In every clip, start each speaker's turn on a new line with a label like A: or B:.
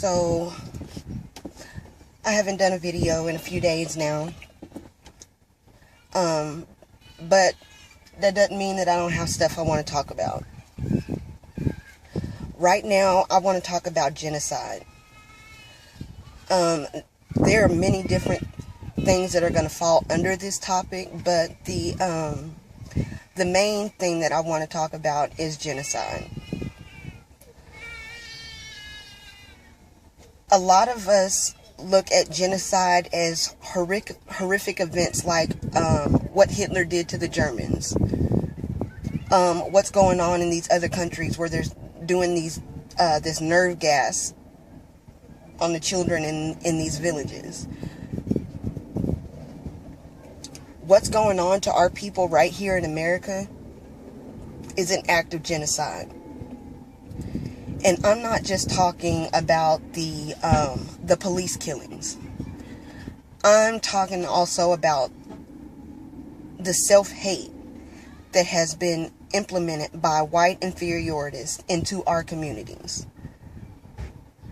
A: So I haven't done a video in a few days now. But that doesn't mean that I don't have stuff I want to talk about. Right now, I want to talk about genocide. There are many different things that are going to fall under this topic, but the main thing that I want to talk about is genocide. A lot of us look at genocide as horrific events like what Hitler did to the Germans. What's going on in these other countries where they're doing this nerve gas on the children in these villages. What's going on to our people right here in America is an act of genocide. And I'm not just talking about the police killings. I'm talking also about the self-hate that has been implemented by white inferiorities into our communities.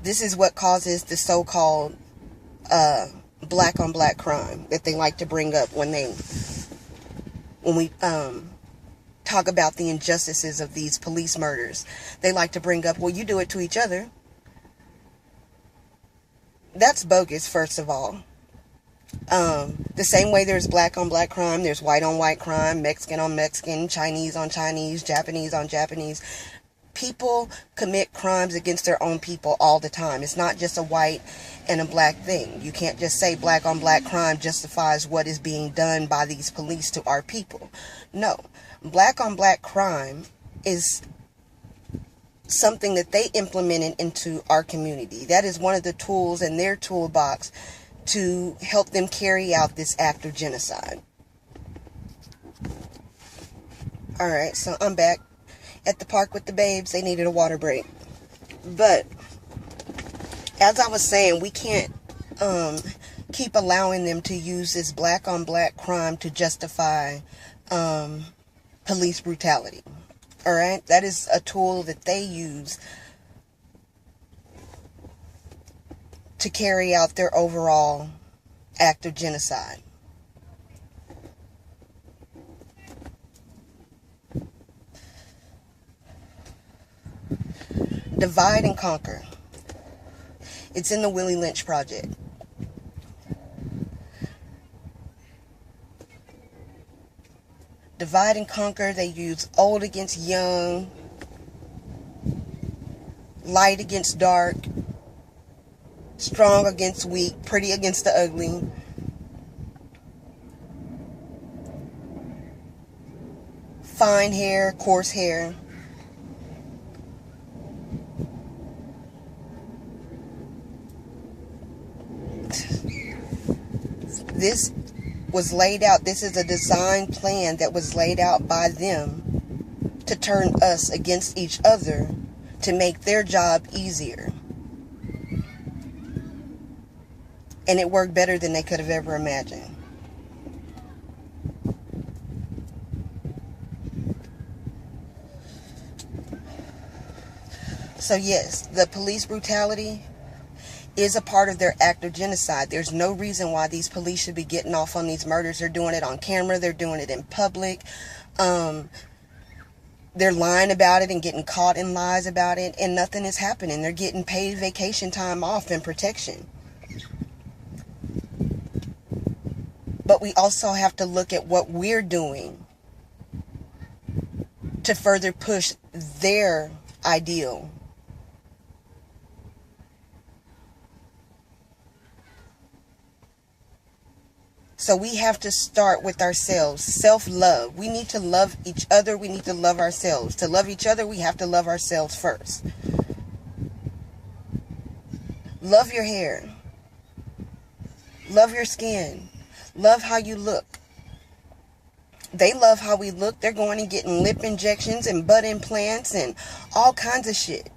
A: This is what causes the so-called black on black crime that they like to bring up when we talk about the injustices of these police murders. They like to bring up, well, you do it to each other. That's bogus, first of all. The same way there's black on black crime, there's white on white crime, Mexican on Mexican, Chinese on Chinese, Japanese on Japanese. People commit crimes against their own people all the time. It's not just a white and a black thing. You can't just say black on black crime justifies what is being done by these police to our people. No. Black on black crime is something that they implemented into our community. That is one of the tools in their toolbox to help them carry out this act of genocide. Alright, so I'm back at the park with the babes. They needed a water break. But as I was saying, we can't keep allowing them to use this black on black crime to justify police brutality. Alright? That is a tool that they use to carry out their overall act of genocide. Divide and conquer. It's in the Willie Lynch Project. Divide and conquer. They use old against young, light against dark, strong against weak, pretty against the ugly. Fine hair, coarse hair. This was laid out. This is a design plan that was laid out by them to turn us against each other to make their job easier. And it worked better than they could have ever imagined. So yes, the police brutality is a part of their act of genocide. There's no reason why these police should be getting off on these murders. They're doing it on camera. They're doing it in public. They're lying about it and getting caught in lies about it, and nothing is happening. They're getting paid vacation time off and protection. But we also have to look at what we're doing to further push their ideal. So we have to start with ourselves. Self-love. We need to love each other. We need to love ourselves. To love each other, we have to love ourselves first. Love your hair. Love your skin. Love how you look. They love how we look. They're going and getting lip injections and butt implants and all kinds of shit.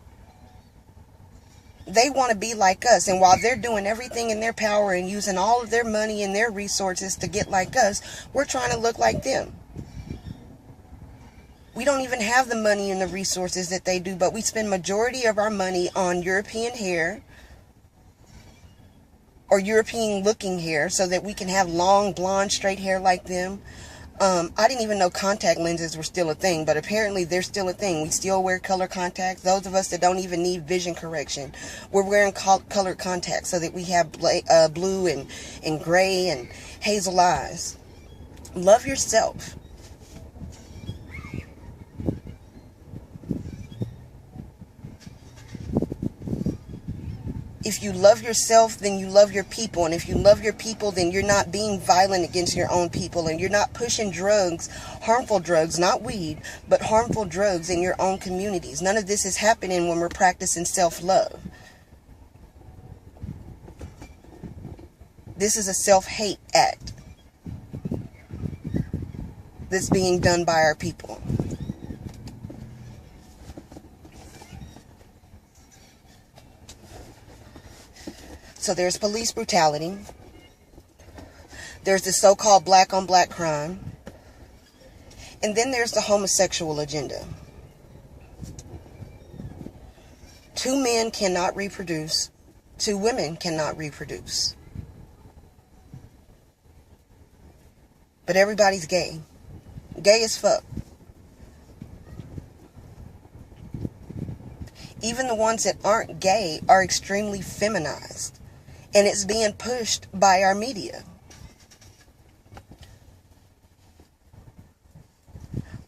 A: They want to be like us, and while they're doing everything in their power and using all of their money and their resources to get like us, we're trying to look like them. We don't even have the money and the resources that they do, but we spend majority of our money on European hair, or European looking hair so that we can have long, blonde, straight hair like them. I didn't even know contact lenses were still a thing, but apparently they're still a thing. We still wear color contacts. Those of us that don't even need vision correction, we're wearing colored contacts so that we have blue and gray and hazel eyes. Love yourself. If you love yourself, then you love your people. And if you love your people, then you're not being violent against your own people. And you're not pushing drugs, harmful drugs, not weed, but harmful drugs in your own communities. None of this is happening when we're practicing self-love. This is a self-hate act that's being done by our people. So there's police brutality. There's the so-called black on black crime. And then there's the homosexual agenda. 2 men cannot reproduce. 2 women cannot reproduce. But everybody's gay. Gay as fuck. Even the ones that aren't gay are extremely feminized. And it's being pushed by our media.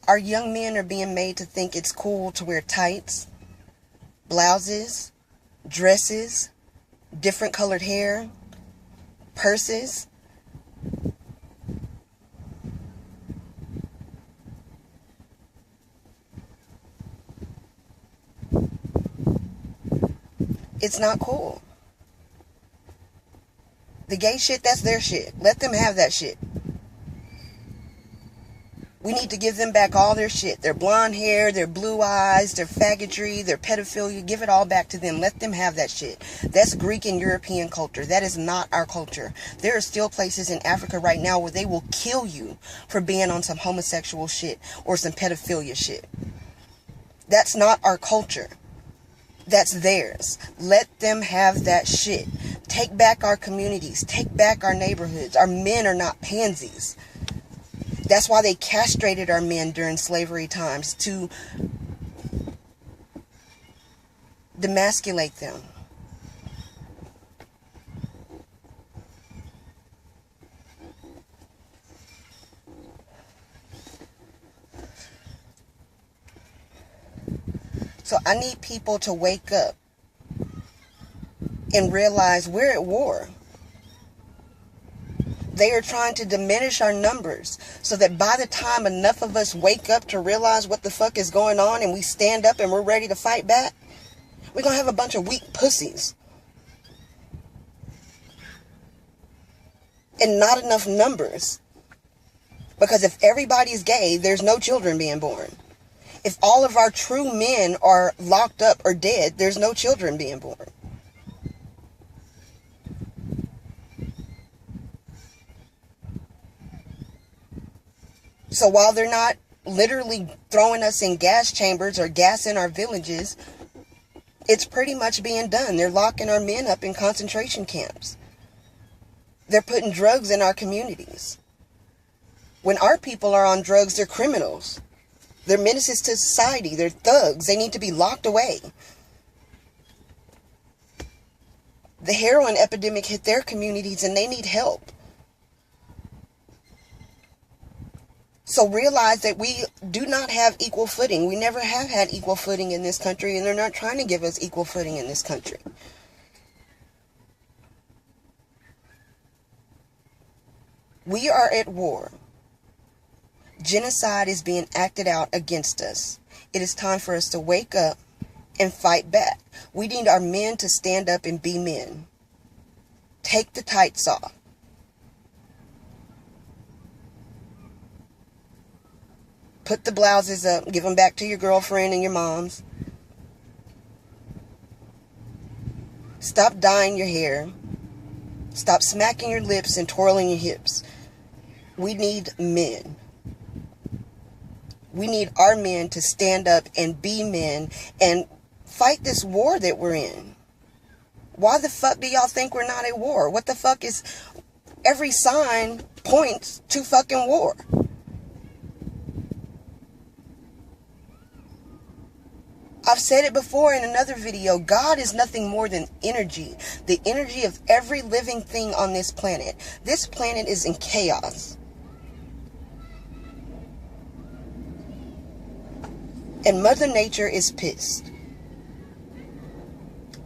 A: Our young men are being made to think it's cool to wear tights, blouses, dresses, different colored hair, purses. It's not cool. The gay shit, that's their shit. Let them have that shit. We need to give them back all their shit. Their blonde hair, their blue eyes, their faggotry, their pedophilia. Give it all back to them. Let them have that shit. That's Greek and European culture. That is not our culture. There are still places in Africa right now where they will kill you for being on some homosexual shit or some pedophilia shit. That's not our culture. That's theirs. Let them have that shit. Take back our communities. Take back our neighborhoods. Our men are not pansies. That's why they castrated our men during slavery times, to demasculate them. So I need people to wake up and realize we're at war. They are trying to diminish our numbers so that by the time enough of us wake up to realize what the fuck is going on and we stand up and we're ready to fight back, we're going to have a bunch of weak pussies. And not enough numbers. Because if everybody's gay, there's no children being born. If all of our true men are locked up or dead, there's no children being born. So while they're not literally throwing us in gas chambers or gassing our villages, it's pretty much being done. They're locking our men up in concentration camps. They're putting drugs in our communities. When our people are on drugs, they're criminals. They're menaces to society. They're thugs. They need to be locked away. The heroin epidemic hit their communities and they need help. So realize that we do not have equal footing. We never have had equal footing in this country, and they're not trying to give us equal footing in this country. We are at war. Genocide is being acted out against us. It is time for us to wake up and fight back. We need our men to stand up and be men. Take the tights off. Put the blouses up. Give them back to your girlfriend and your moms. Stop dyeing your hair. Stop smacking your lips and twirling your hips. We need men. We need our men to stand up and be men and fight this war that we're in. Why the fuck do y'all think we're not at war? What the fuck is... Every sign points to fucking war. I've said it before in another video. God is nothing more than energy. The energy of every living thing on this planet. This planet is in chaos. And Mother Nature is pissed.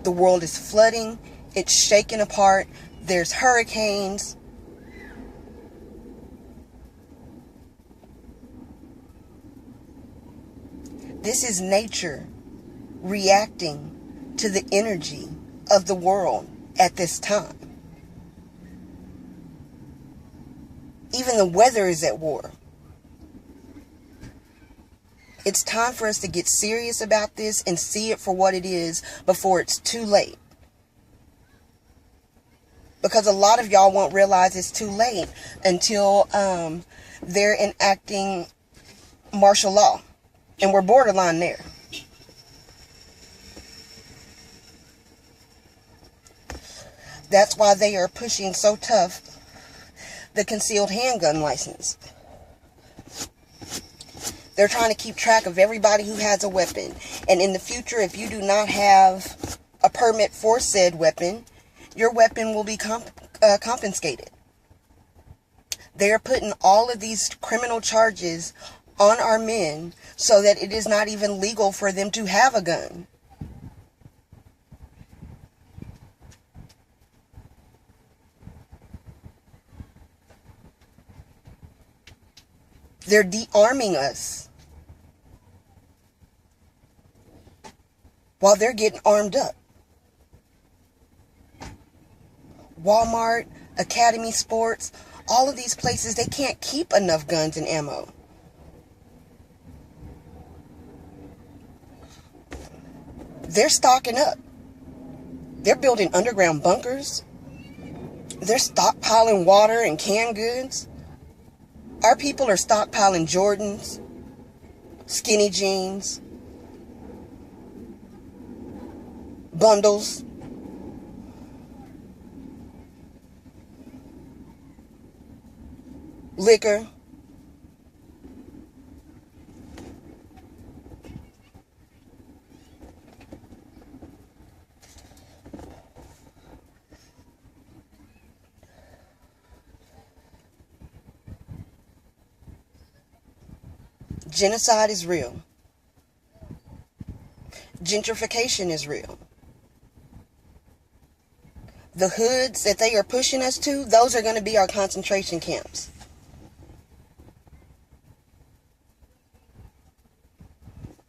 A: The world is flooding. It's shaking apart. There's hurricanes. This is nature reacting to the energy of the world at this time. Even the weather is at war. It's time for us to get serious about this and see it for what it is before it's too late. Because a lot of y'all won't realize it's too late until they're enacting martial law. And we're borderline there. That's why they are pushing so tough the concealed handgun license. They're trying to keep track of everybody who has a weapon. And in the future, if you do not have a permit for said weapon, your weapon will be confiscated. They are putting all of these criminal charges on our men so that it is not even legal for them to have a gun. They're de-arming us while they're getting armed up. Walmart, Academy Sports, all of these places, they can't keep enough guns and ammo. They're stocking up. They're building underground bunkers. They're stockpiling water and canned goods. Our people are stockpiling Jordans, skinny jeans, bundles, liquor. Genocide is real. Gentrification is real. The hoods that they are pushing us to, those are going to be our concentration camps.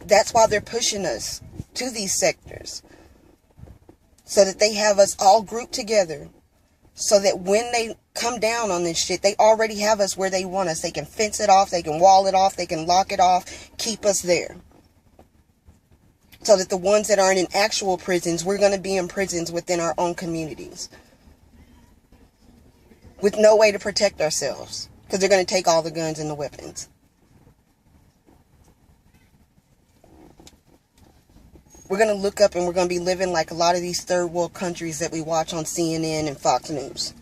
A: That's why they're pushing us to these sectors. So that they have us all grouped together. So that when they come down on this shit, they already have us where they want us. They can fence it off, they can wall it off, they can lock it off, keep us there. So that the ones that aren't in actual prisons, we're going to be in prisons within our own communities. With no way to protect ourselves. Because they're going to take all the guns and the weapons. We're going to look up and we're going to be living like a lot of these third world countries that we watch on CNN and Fox News.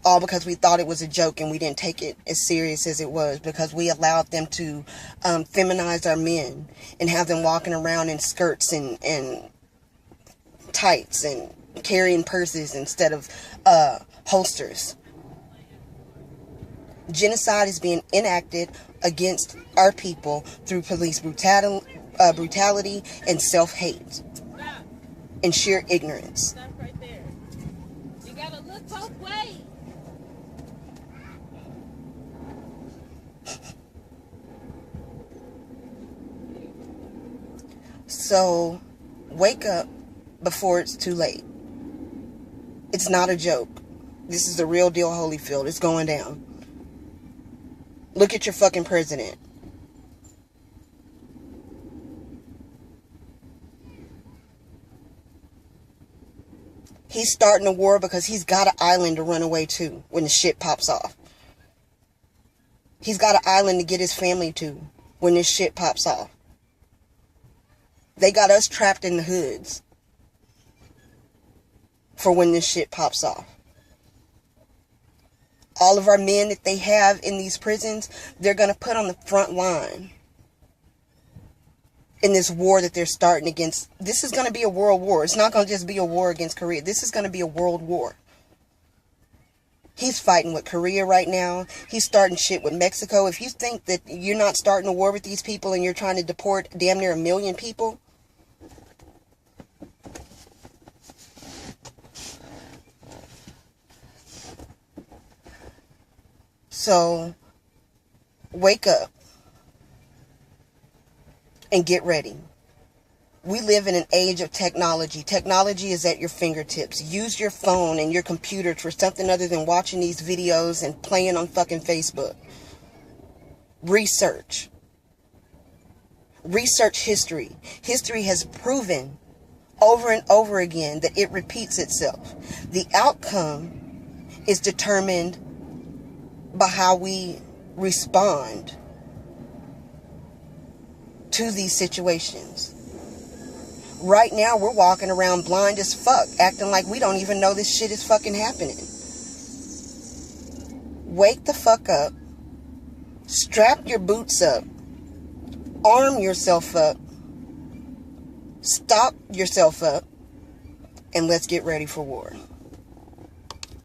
A: All because we thought it was a joke and we didn't take it as serious as it was. Because we allowed them to feminize our men and have them walking around in skirts and tights and carrying purses instead of holsters. Genocide is being enacted against our people through police brutality and self-hate and sheer ignorance.
B: Stop right there. You gotta look both ways.
A: So, wake up before it's too late. It's not a joke. This is the real deal, Holyfield. It's going down. Look at your fucking president. He's starting a war because he's got an island to run away to when the shit pops off. He's got an island to get his family to when this shit pops off. They got us trapped in the hoods. for when this shit pops off. All of our men that they have in these prisons, they're going to put on the front line in this war that they're starting against. This is going to be a world war. It's not going to just be a war against Korea. This is going to be a world war. He's fighting with Korea right now. He's starting shit with Mexico. If you think that you're not starting a war with these people and you're trying to deport damn near 1 million people, so wake up and get ready. We live in an age of technology. Technology is at your fingertips. Use your phone and your computer for something other than watching these videos and playing on fucking Facebook. Research. Research history. History has proven over and over again that it repeats itself. The outcome is determined by how we respond to these situations. Right now, we're walking around blind as fuck, acting like we don't even know this shit is fucking happening. Wake the fuck up. Strap your boots up. Arm yourself up. Stop yourself up. And let's get ready for war.